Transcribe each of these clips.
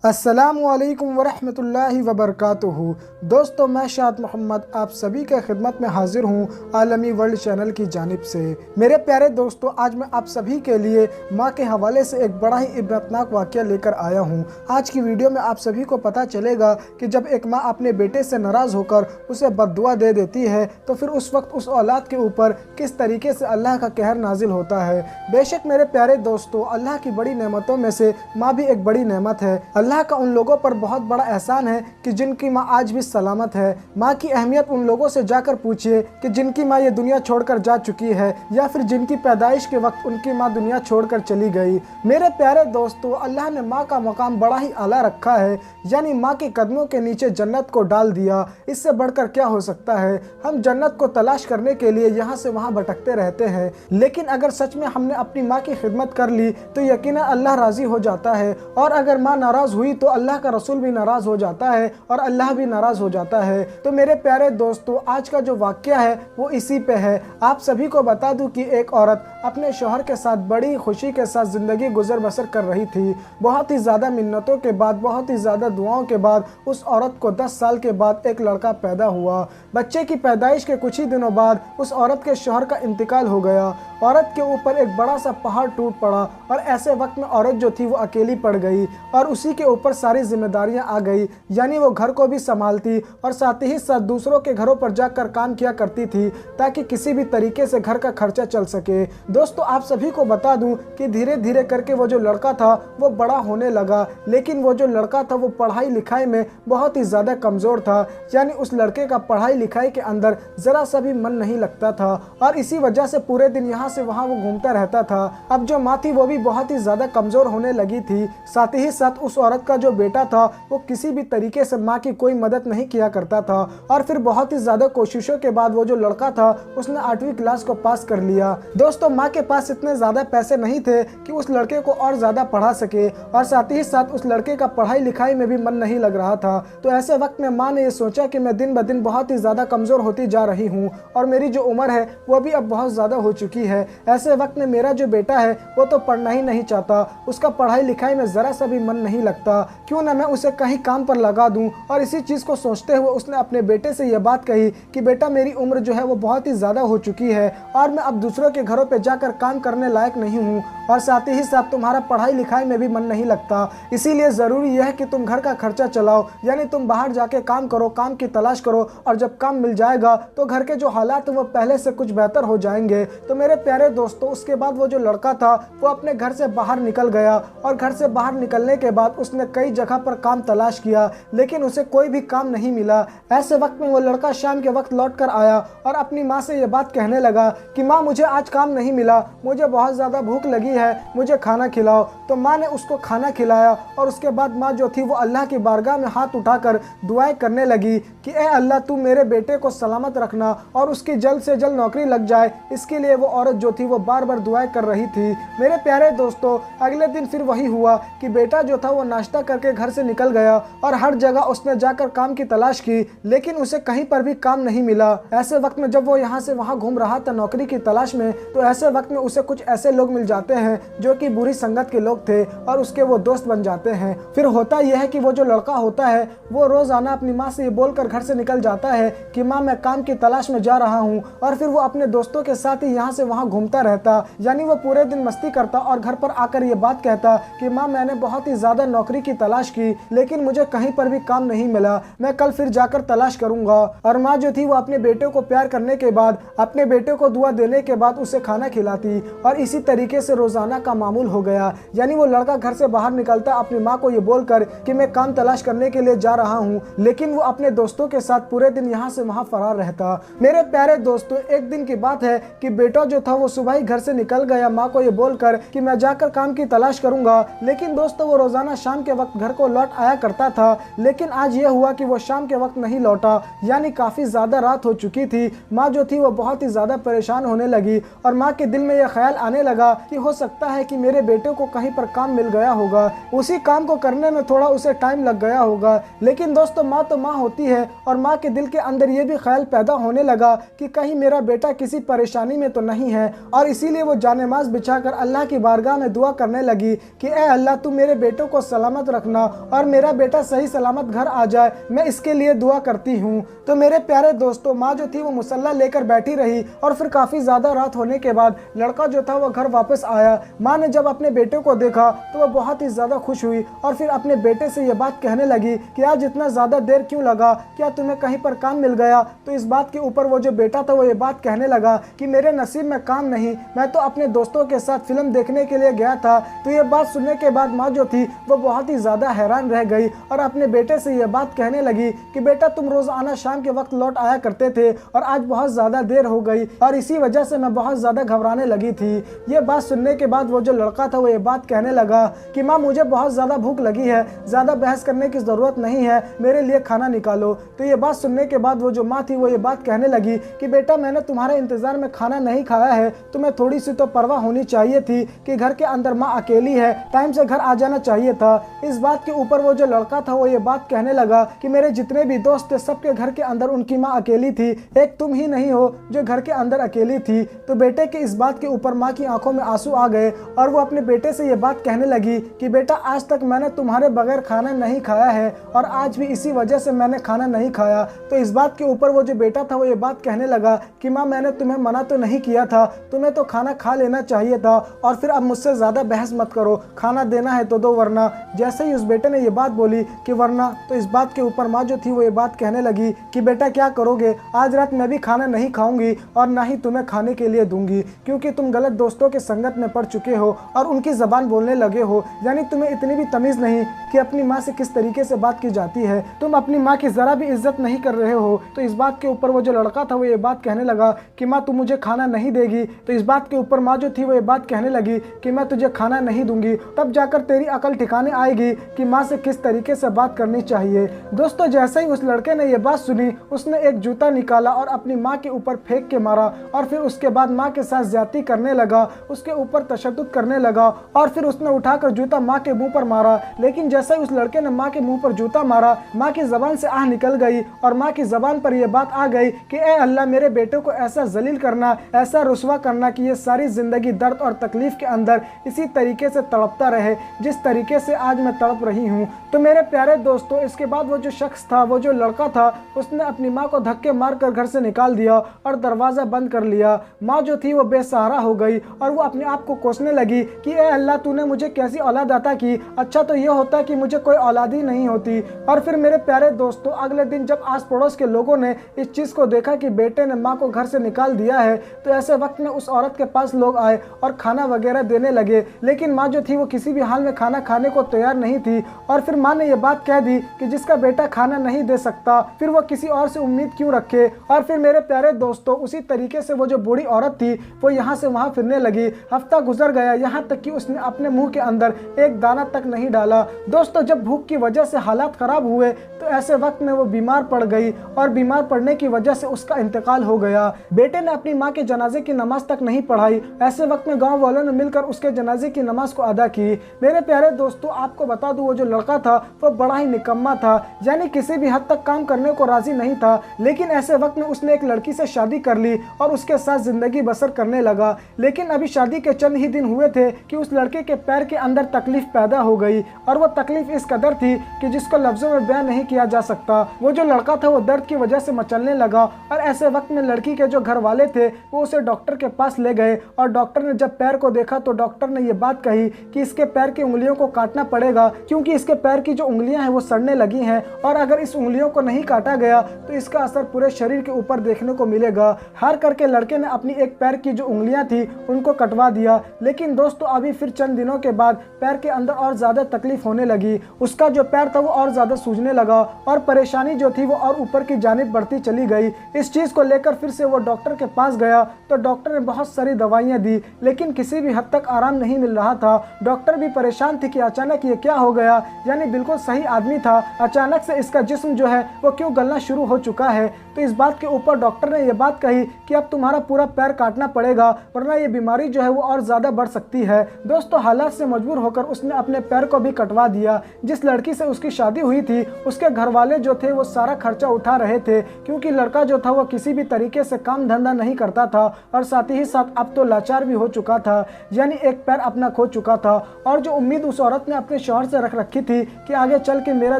अस्सलामुअलैकुम वरहमतुल्लाहि वबरकातुहू। दोस्तों, मैं शाद मोहम्मद आप सभी के खिदमत में हाजिर हूँ आलमी वर्ल्ड चैनल की जानिब से। मेरे प्यारे दोस्तों, आज मैं आप सभी के लिए माँ के हवाले से एक बड़ा ही इबरतनाक वाक़या लेकर आया हूँ। आज की वीडियो में आप सभी को पता चलेगा कि जब एक माँ अपने बेटे से नाराज़ होकर उसे बद्दुआ दे देती है तो फिर उस वक्त उस औलाद के ऊपर किस तरीके से अल्लाह का कहर नाजिल होता है। बेशक मेरे प्यारे दोस्तों, अल्लाह की बड़ी नेमतों में से माँ भी एक बड़ी नेमत है। अल्लाह का उन लोगों पर बहुत बड़ा एहसान है कि जिनकी माँ आज भी सलामत है। माँ की अहमियत उन लोगों से जाकर पूछिए कि जिनकी माँ ये दुनिया छोड़कर जा चुकी है या फिर जिनकी पैदाइश के वक्त उनकी माँ दुनिया छोड़कर चली गई। मेरे प्यारे दोस्तों, अल्लाह ने माँ का मकाम बड़ा ही आला रखा है, यानी माँ के कदमों के नीचे जन्नत को डाल दिया। इससे बढ़कर क्या हो सकता है। हम जन्नत को तलाश करने के लिए यहाँ से वहाँ भटकते रहते हैं, लेकिन अगर सच में हमने अपनी माँ की खिदमत कर ली तो यकीनन अल्लाह राज़ी हो जाता है, और अगर माँ नाराज़ हुई तो अल्लाह का रसूल भी नाराज़ हो जाता है और अल्लाह भी नाराज़ हो जाता है। तो मेरे प्यारे दोस्तों, आज का जो वाक़या है वो इसी पे है। आप सभी को बता दूं कि एक औरत अपने शौहर के साथ बड़ी खुशी के साथ ज़िंदगी गुजर बसर कर रही थी। बहुत ही ज़्यादा मिन्नतों के बाद, बहुत ही ज़्यादा दुआओं के बाद उस औरत को 10 साल के बाद एक लड़का पैदा हुआ। बच्चे की पैदाइश के कुछ ही दिनों बाद उस औरत के शौहर का इंतकाल हो गया। औरत के ऊपर एक बड़ा सा पहाड़ टूट पड़ा और ऐसे वक्त में औरत जो थी वो अकेली पड़ गई और उसी के ऊपर सारी जिम्मेदारियां आ गई। यानी वो घर को भी संभालती और साथ ही साथ दूसरों के घरों पर जाकर काम किया करती थी ताकि किसी भी तरीके से घर का खर्चा चल सके। दोस्तों, आप सभी को बता दूं कि धीरे धीरे करके वो जो लड़का था वो बड़ा होने लगा, लेकिन वो जो लड़का था वो पढ़ाई लिखाई में बहुत ही ज़्यादा कमज़ोर था। यानी उस लड़के का पढ़ाई लिखाई के अंदर ज़रा सा भी मन नहीं लगता था और इसी वजह से पूरे दिन यहाँ से वहाँ वो घूमता रहता था। अब जो माँ थी वो भी बहुत ही ज़्यादा कमज़ोर होने लगी थी। साथ ही साथ उस औरत का जो बेटा था वो किसी भी तरीके से माँ की कोई मदद नहीं किया करता था। और फिर बहुत ही ज़्यादा कोशिशों के बाद वो जो लड़का था उसने 8वीं क्लास को पास कर लिया। दोस्तों, माँ के पास इतने ज़्यादा पैसे नहीं थे कि उस लड़के को और ज़्यादा पढ़ा सके, और साथ ही साथ उस लड़के का पढ़ाई लिखाई में भी मन नहीं लग रहा था। तो ऐसे वक्त में माँ ने ये सोचा कि मैं दिन ब दिन बहुत ही ज़्यादा कमज़ोर होती जा रही हूँ और मेरी जो उम्र है वो भी अब बहुत ज़्यादा हो चुकी है। ऐसे वक्त में मेरा जो बेटा है वो तो पढ़ना ही नहीं चाहता, उसका पढ़ाई लिखाई में ज़रा सा भी मन नहीं लगता, क्यों ना मैं उसे कहीं काम पर लगा दूं। और इसी चीज़ को सोचते हुए उसने अपने बेटे से यह बात कही कि बेटा, मेरी उम्र जो है वो बहुत ही ज़्यादा हो चुकी है और मैं अब दूसरों के घरों पे जाकर काम करने लायक नहीं हूँ, और साथ ही साथ तुम्हारा पढ़ाई लिखाई में भी मन नहीं लगता। इसीलिए ज़रूरी यह है कि तुम घर का खर्चा चलाओ, यानी तुम बाहर जाके काम करो, काम की तलाश करो, और जब काम मिल जाएगा तो घर के जो हालात वो पहले से कुछ बेहतर हो जाएंगे। तो मेरे प्यारे दोस्तों, उसके बाद वो जो लड़का था वो अपने घर से बाहर निकल गया, और घर से बाहर निकलने के बाद उसने कई जगह पर काम तलाश किया, लेकिन उसे कोई भी काम नहीं मिला। ऐसे वक्त में वो लड़का शाम के वक्त लौट कर आया और अपनी माँ से ये बात कहने लगा कि माँ, मुझे आज काम नहीं मिला, मुझे बहुत ज़्यादा भूख लगी है, मुझे खाना खिलाओ। तो माँ ने उसको खाना खिलाया और उसके बाद माँ जो थी वो अल्लाह की बारगाह में हाथ उठाकर दुआएं करने लगी कि ए अल्लाह, तू मेरे बेटे को सलामत रखना और उसकी जल्द से जल्द नौकरी लग जाए। इसके लिए वो औरत जो थी वो बार बार दुआएं कर रही थी। मेरे प्यारे दोस्तों, अगले दिन फिर वही हुआ कि बेटा जो था वो नाश्ता करके घर से निकल गया और हर जगह उसने जाकर काम की तलाश की, लेकिन उसे कहीं पर भी काम नहीं मिला। ऐसे वक्त में जब वो यहाँ से वहाँ घूम रहा था नौकरी की तलाश में, तो ऐसे वक्त में उसे कुछ ऐसे लोग मिल जाते हैं जो कि बुरी संगत के लोग थे और उसके वो दोस्त बन जाते हैं। फिर होता यह है कि वो जो लड़का होता है वो रोज़ाना अपनी माँ से ये बोलकर घर से निकल जाता है कि माँ, मैं काम की तलाश में जा रहा हूँ, और फिर वो अपने दोस्तों के साथ ही यहाँ से वहाँ घूमता रहता। यानी वो पूरे दिन मस्ती करता और घर पर आकर ये बात कहता कि माँ, मैंने बहुत ही ज़्यादा नौकरी की तलाश की, लेकिन मुझे कहीं पर भी काम नहीं मिला, मैं कल फिर जाकर तलाश करूँगा। और माँ जो थी वो अपने बेटे को प्यार करने के बाद, अपने बेटे को दुआ देने के बाद उसे खाना खिलाती, और इसी तरीके से रोज़ाना का मामूल हो गया। यानी वो लड़का घर से बाहर निकलता अपनी माँ को ये बोलकर कि मैं काम तलाश करने के लिए जा रहा हूँ, लेकिन वो अपने दोस्तों के साथ पूरे दिन यहाँ से वहाँ फरार रहता। मेरे प्यारे दोस्तों, एक दिन की बात है कि बेटा जो था वो सुबह ही घर से निकल गया माँ को ये बोलकर कि मैं जाकर काम की तलाश करूंगा, लेकिन दोस्तों वो रोजाना शाम के वक्त घर को लौट आया करता था। लेकिन आज ये हुआ कि वो शाम के वक्त नहीं लौटा, यानी काफ़ी ज़्यादा रात हो चुकी थी। माँ जो थी वो बहुत ही ज़्यादा परेशान होने लगी और माँ के दिल में यह ख्याल आने लगा कि हो सकता है कि मेरे बेटे को कहीं पर काम मिल गया होगा, उसी काम को करने में थोड़ा उसे टाइम लग गया होगा। लेकिन दोस्तों, माँ तो माँ होती है और माँ के दिल के अंदर ये भी ख्याल पैदा होने लगा कि कहीं मेरा बेटा किसी परेशानी में तो नहीं है, और इसीलिए वो जानेमाज बिछाकर अल्लाह की बारगाह में दुआ करने लगी कि ए अल्लाह, तू मेरे बेटों को सलामत सलामत रखना और मेरा बेटा सही सलामत घर आ जाए, मैं इसके लिए दुआ करती हूँ। तो मेरे प्यारे दोस्तों, माँ जो थी वो मुसल्ला लेकर बैठी रही और फिर काफ़ी ज़्यादा रात होने के बाद लड़का जो था वो घर वापस आया। माँ ने जब अपने बेटे को देखा तो वह बहुत ही ज़्यादा खुश हुई और फिर अपने बेटे से ये बात कहने लगी कि आज इतना ज़्यादा देर क्यों लगा, क्या तुम्हें कहीं पर काम मिल गया? तो इस बात के ऊपर वो जो बेटा था वो ये बात कहने लगा कि मेरे नसीब में काम नहीं, मैं तो अपने दोस्तों के साथ फिल्म देखने के लिए गया था। तो ये बात सुनने के बाद माँ जो थी वो बहुत ही ज़्यादा हैरान रह गई और अपने बेटे से ये बात कहने लगी कि बेटा तुम रोज़ाना शाम के वक्त लौट आया करते थे और आज बहुत ज़्यादा देर हो गई और इसी वजह से मैं बहुत ज़्यादा घबराने लगी थी। ये बात सुनने के बाद वो जो लड़का था वो ये बात कहने लगा कि माँ मुझे बहुत ज़्यादा भूख लगी है, ज़्यादा बहस करने की ज़रूरत नहीं है, मेरे लिए खाना निकालो। तो ये बात सुनने के बाद वो जो माँ थी वो ये बात कहने लगी कि बेटा मैंने तुम्हारे इंतज़ार में खाना नहीं खाया है, तुम्हें थोड़ी सी तो परवाह होनी चाहिए थी कि घर के अंदर माँ अकेली है, टाइम से घर आ जाना चाहिए था। इस बात के ऊपर वो जो लड़का था वो ये बात कहने लगा कि मेरे जितने भी दोस्त थे सबके घर के अंदर उनकी माँ अकेली थी, एक तुम ही नहीं हो जो घर के अंदर अकेली थी। तो बेटे के इस बात के ऊपर माँ की आंखों में आंसू आ गए और वो अपने बेटे से ये बात कहने लगी कि बेटा आज तक मैंने तुम्हारे बगैर खाना नहीं खाया है और आज भी इसी वजह से मैंने खाना नहीं खाया। तो इस बात के ऊपर वो जो बेटा था वो ये बात कहने लगा कि माँ मैंने तुम्हें मना तो नहीं किया था, तुम्हें तो खाना खा लेना चाहिए था और फिर अब मुझसे ज़्यादा बहस मत करो, खाना देना है तो दो वरना। जैसे ही उस बेटे ने ये बात बोली कि वरना, तो इस बात के ऊपर माँ जो थी वो ये बात कहने लगी कि बेटा क्या करोगे, आज रात मैं भी खाना नहीं खाऊंगी और ना ही तुम्हें खाने के लिए दूंगी, क्योंकि तुम गलत दोस्तों के संगत में पड़ चुके हो और उनकी ज़बान बोलने लगे हो। यानी तुम्हें इतनी भी तमीज़ नहीं कि अपनी माँ से किस तरीके से बात की जाती है, तुम अपनी माँ की ज़रा भी इज्जत नहीं कर रहे हो। तो इस बात के ऊपर वो जो लड़का था वो ये बात कहने लगा कि माँ तुम मुझे खाना नहीं देगी। तो इस बात के ऊपर माँ जो थी वो ये बात कहने लगी कि मैं तुझे खाना नहीं दूंगी, तब जाकर तेरी अकल ठिकाने आएगी कि माँ से किस तरीके से बात करनी चाहिए। दोस्तों जैसे ही उस लड़के ने ये बात सुनी, उसने एक जूता निकाला और अपनी माँ के ऊपर फेंक के मारा और फिर उसके बाद माँ के साथ ज्यादती करने लगा, उसके ऊपर तशद्दुद करने लगा और फिर उसने उठाकर जूता माँ के मुंह पर मारा। लेकिन जैसे ही उस लड़के ने माँ के मुंह पर जूता मारा, माँ की जबान से आह निकल गई और माँ की जबान पर यह बात आ गई कि ए अल्लाह मेरे बेटे को ऐसा जलील करना, ऐसा रुसवा करना कि ये सारी जिंदगी दर्द और तकलीफ के अंदर इसी तरीके से तड़पता रहे जिस तरीके से आज मैं तड़प रही हूँ। तो मेरे प्यारे दोस्तों, इसके बाद वो जो शख्स था, वो जो लड़का था, उसने अपनी माँ को धक्के मारकर घर से निकाल दिया और दरवाज़ा बंद कर लिया। माँ जो थी वो बेसहारा हो गई और वो अपने आप को कोसने लगी कि ए अल्लाह तूने मुझे कैसी औलाद अता की, अच्छा तो ये होता कि मुझे कोई औलाद ही नहीं होती। और फिर मेरे प्यारे दोस्तों, अगले दिन जब आस पड़ोस के लोगों ने इस चीज़ को देखा कि बेटे ने माँ को घर से निकाल दिया है, तो ऐसे वक्त में उस औरत के पास लोग आए और खाना वगैरह देने लगे। लेकिन माँ जो थी वो किसी भी हाल में खाना खाने को तैयार नहीं थी और फिर माँ ने ये बात कह दी कि जिसका बेटा खाना नहीं दे सकता फिर वो किसी और से उम्मीद क्यों रखे। और फिर मेरे प्यारे दोस्तों, उसी तरीके से वो जो बूढ़ी औरत थी वो यहाँ से वहाँ फिरने लगी। हफ्ता गुजर गया, यहाँ तक कि उसने अपने मुंह के अंदर एक दाना तक नहीं डाला। दोस्तों जब भूख की वजह से हालात खराब हुए तो ऐसे वक्त में वो बीमार पड़ गई और बीमार पड़ने की वजह से उसका इंतकाल हो गया। बेटे ने अपनी माँ के जनाजे की नमाज तक नहीं पढ़ाई। ऐसे वक्त में गाँव वालों ने मिलकर उसके जनाजे की नमाज को अदा की। मेरे प्यारे दोस्तों, आपको बता दूं वो जो लड़का था वो बड़ा ही निकम्मा था, यानी किसी भी हद तक काम करने को राजी नहीं था। लेकिन ऐसे वक्त में उसने एक लड़की से शादी कर ली और उसके साथ जिंदगी बसर करने लगा। लेकिन अभी शादी के चंद ही दिन हुए थे कि उस लड़के के पैर के अंदर तकलीफ पैदा हो गई और वो तकलीफ इस कदर थी कि जिसको लफ्जों में बयान नहीं किया जा सकता। वो जो लड़का था वो दर्द की वजह से मचलने लगा और ऐसे वक्त में लड़की के जो घर वाले थे वो उसे डॉक्टर के पास ले गए और डॉक्टर ने जब पैर को देखा तो डॉक्टर ने ये बात कही कि इसके पैर की उंगलियों को काटना पड़ेगा, क्योंकि इसके पैर की जो उंगलियां हैं वो सड़ने लगी हैं और अगर इस उंगलियों को नहीं काटा गया तो इसका असर पूरे शरीर के ऊपर देखने को मिलेगा। हार करके लड़के ने अपनी एक पैर की जो उंगलियां थी उनको कटवा दिया। लेकिन दोस्तों अभी फिर चंद दिनों के बाद पैर के अंदर और ज़्यादा तकलीफ होने लगी। उसका जो पैर था वो और ज़्यादा सूजने लगा और परेशानी जो थी वो और ऊपर की जानिब बढ़ती चली गई। इस चीज़ को लेकर फिर से वो डॉक्टर के पास गया तो डॉक्टर ने बहुत सारी दवाइयाँ दी, लेकिन किसी भी हद तक आराम नहीं मिल रहा था। डॉक्टर भी परेशान थी कि अचानक ये क्या हो गया, यानी बिल्कुल सही आदमी था, अचानक से इसका जिस्म जो है वो क्यों गलना शुरू हो चुका है। तो इस बात के ऊपर डॉक्टर ने ये बात कही कि अब तुम्हारा पूरा पैर काटना पड़ेगा वरना ये बीमारी जो है वो और ज़्यादा बढ़ सकती है। दोस्तों हालात से मजबूर होकर उसने अपने पैर को भी कटवा दिया। जिस लड़की से उसकी शादी हुई थी उसके घर वाले जो थे वो सारा खर्चा उठा रहे थे, क्योंकि लड़का जो था वो किसी भी तरीके से काम धंधा नहीं करता था और साथ ही साथ अब तो लाचार भी हो चुका था, यानी एक पैर अपना खो चुका था। और जो उम्मीद उस औरत ने अपने शौहर से रख रखी थी कि आगे चल के मेरा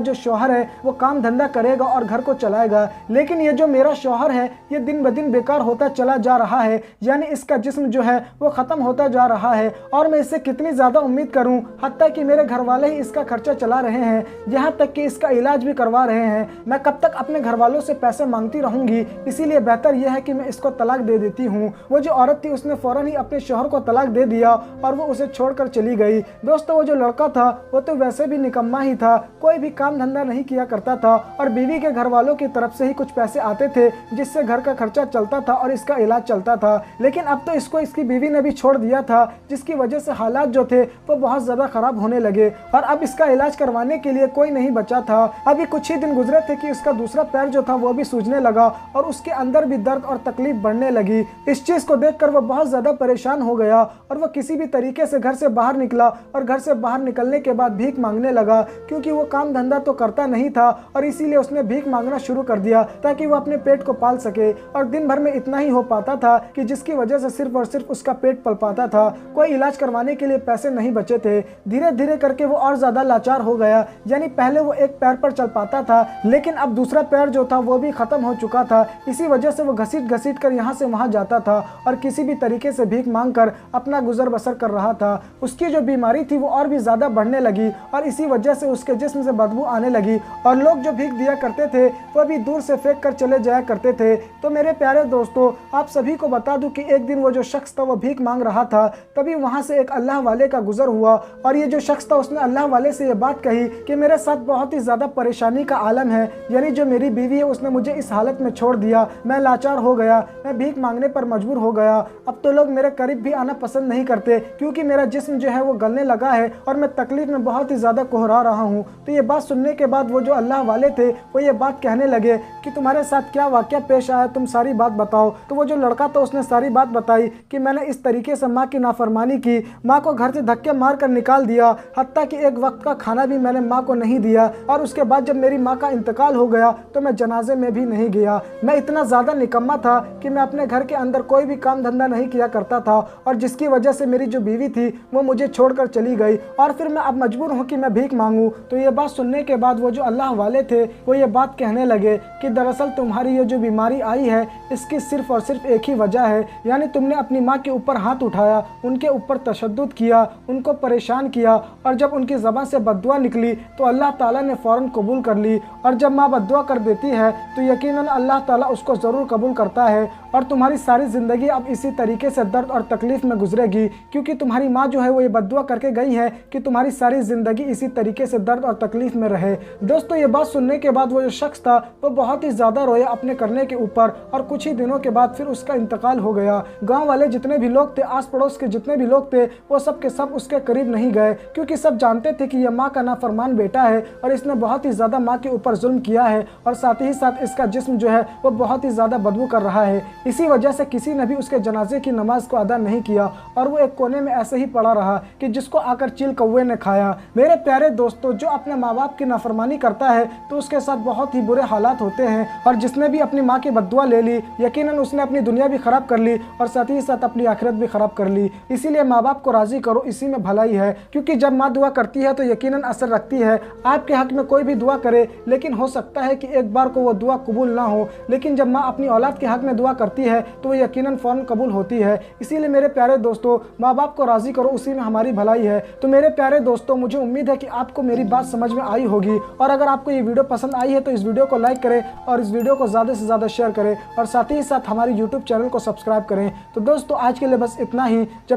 जो शौहर है वो काम धंधा करेगा और घर को चलाएगा, लेकिन ये जो मेरा शौहर है ये दिन ब दिन बेकार होता चला जा रहा है, यानी इसका जिस्म जो है वो ख़त्म होता जा रहा है और मैं इससे कितनी ज़्यादा उम्मीद करूं, हत्ता कि मेरे घर वाले ही इसका खर्चा चला रहे हैं, यहाँ तक कि इसका इलाज भी करवा रहे हैं। मैं कब तक अपने घर वालों से पैसे मांगती रहूंगी, इसीलिए बेहतर यह है कि मैं इसको तलाक दे देती हूँ। वो जो औरत थी उसने फ़ौरन ही अपने शौहर को तलाक दे दिया और वो उसे छोड़कर चली गई। दोस्तों वो जो लड़का था वो तो वैसे भी निकम्मा ही था, कोई भी काम धंधा नहीं किया करता था और बीवी के घर वालों की तरफ से ही कुछ पैसे आते थे जिससे घर का खर्चा चलता था और इसका इलाज चलता था। लेकिन अब तो इसको इसकी बीवी ने भी छोड़ दिया था, जिसकी वजह से हालात जो थे वो बहुत ज़्यादा ख़राब होने लगे और अब इसका इलाज करवाने के लिए कोई नहीं बचा था। अभी कुछ ही दिन गुजरे थे कि उसका दूसरा पैर जो था वो भी सूजने लगा और उसके अंदर भी दर्द और तकलीफ बढ़ने लगी। इस चीज़ को देखकर वो बहुत ज़्यादा परेशान हो गया और वो किसी भी तरीके से घर से बाहर निकला और घर से बाहर निकलने के बाद भीख मांगने लगा, क्योंकि वो काम धंधा तो करता नहीं था और इसीलिए उसने भीख मांगना शुरू कर दिया ताकि वो अपने पेट को पाल सके। और दिन भर में इतना ही हो पाता था कि जिसकी वजह से सिर्फ और सिर्फ उसका पेट पल पाता था, कोई इलाज करवाने के लिए पैसे नहीं बचे थे। धीरे धीरे करके वो और ज़्यादा लाचार हो गया, यानी पहले वो एक पैर पर चल पाता था लेकिन अब दूसरा पैर जो था वो भी ख़त्म हो चुका था। इसी वजह से वो घसीट घसीट कर यहाँ से वहाँ जाता था और किसी भी तरीके से भीख मांग कर अपना गुजर बसर कर रहा था। उसकी जो बीमारी थी वो और भी ज़्यादा बढ़ने लगी और इसी वजह से उसके जिस्म से बदबू आने लगी और लोग जो भीख दिया करते थे वो भी दूर से फेंक कर चले जाया करते थे। तो मेरे प्यारे दोस्तों, आप सभी को बता दूं कि एक दिन वो जो शख्स था वो भीख मांग रहा था, तभी वहाँ से एक अल्लाह वाले का गुजर हुआ और ये जो शख्स था उसने अल्लाह वाले से ये बात कही कि मेरे साथ बहुत ही ज़्यादा परेशानी का आलम है, यानी जो मेरी बीवी है उसने मुझे इस हालत में छोड़ दिया, मैं लाचार हो गया, मैं भीख मांगने पर मजबूर हो गया। अब तो लोग मेरे करीब भी आना पसंद नहीं करते क्योंकि मेरा जिस्म जो है वो गलने लगा है और मैं तकलीफ में बहुत ही ज़्यादा कोहरा रहा हूँ। तो ये बात सुनने के बाद वो जो अल्लाह वाले थे वो ये बात कहने लगे कि तुम्हारे साथ क्या वाक़या पेश आया, तुम सारी बात बताओ। तो वो जो लड़का था उसने सारी बात बताई कि मैंने इस तरीके से माँ की नाफरमानी की, माँ को घर से धक्के मार कर निकाल दिया, हत्ता कि एक वक्त का खाना भी मैंने माँ को नहीं दिया और उसके बाद जब मेरी माँ का इंतकाल हो गया तो मैं जनाजे में भी नहीं गया। मैं इतना ज़्यादा निकम्मा था कि मैं अपने घर के अंदर कोई भी काम धंधा नहीं किया करता था और जिसकी वजह से मेरी जो बीवी थी वो मुझे छोड़कर चली गई और फिर मैं अब मजबूर हूँ कि मैं भीख मांगूँ। तो ये बात सुनने के बाद वो जो अल्लाह वाले थे वो ये बात कहने लगे कि दरअसल तुम्हारी ये जो बीमारी आई है इसकी सिर्फ और सिर्फ एक ही वजह है, यानी तुमने अपनी माँ के ऊपर हाथ उठाया, उनके ऊपर तशद्दुद किया, उनको परेशान किया और जब उनकी ज़बान से बद्दुआ निकली तो अल्लाह ताला ने फ़ौरन कबूल कर ली और जब माँ बद्दुआ कर देती है तो यकीनन अल्लाह ताला उसको ज़रूर कबूल करता है और तुम्हारी सारी ज़िंदगी अब इसी तरीके से दर्द और तकलीफ़ में गुजरेगी, क्योंकि तुम्हारी माँ जो है वो ये बद्दुआ करके गई है कि तुम्हारी सारी ज़िंदगी इसी तरीके से दर्द और तकलीफ़ में रहे। दोस्तों ये बात सुनने के बाद वो जो शख्स था वो बहुत ही ज़्यादा रोया अपने करने के ऊपर और कुछ ही दिनों के बाद फिर उसका इंतकाल हो गया। गाँव वाले जितने भी लोग थे, आस पड़ोस के जितने भी लोग थे, वो सब के सब उसके करीब नहीं गए क्योंकि सब जानते थे कि यह माँ का नाफरमान बेटा है और इसने बहुत ही ज़्यादा माँ के ऊपर जुल्म किया है और साथ ही साथ इसका जिस्म जो है वो बहुत ही ज़्यादा बदबू कर रहा है। इसी वजह से किसी ने भी उसके जनाजे की नमाज को अदा नहीं किया और वो एक कोने में ऐसे ही पड़ा रहा कि जिसको आकर चील कौवे ने खाया। मेरे प्यारे दोस्तों, जो अपने माँ बाप की नाफरमानी करता है तो उसके साथ बहुत ही बुरे हालात होते हैं और जिसने भी अपनी माँ की बद्दुआ ले ली यकीनन उसने अपनी दुनिया भी ख़राब कर ली और साथ ही साथ अपनी आखिरत भी ख़राब कर ली। इसीलिए माँ बाप को राज़ी करो, इसी में भलाई है, क्योंकि जब माँ दुआ करती है तो यकीनन असर रखती है। आपके हक़ में कोई भी दुआ करे लेकिन हो सकता है कि एक बार को वो दुआ कबूल ना हो, लेकिन जब माँ अपनी औलाद के हक़ में दुआ करती है तो वो यकीनन फ़ौरन कबूल होती है। इसीलिए मेरे प्यारे दोस्तों, माँ बाप को राज़ी करो, उसी में हमारी भलाई है। तो मेरे प्यारे दोस्तों, मुझे उम्मीद है कि आपको मेरी बात समझ में आई होगी और अगर आपको ये वीडियो पसंद आई है तो इस वीडियो को लाइक करें और इस वीडियो को ज़्यादा से ज़्यादा शेयर करें और साथ ही साथ हमारी यूट्यूब चैनल को सब्सक्राइब करें। तो दोस्तों आज के लिए बस इतना ही। जब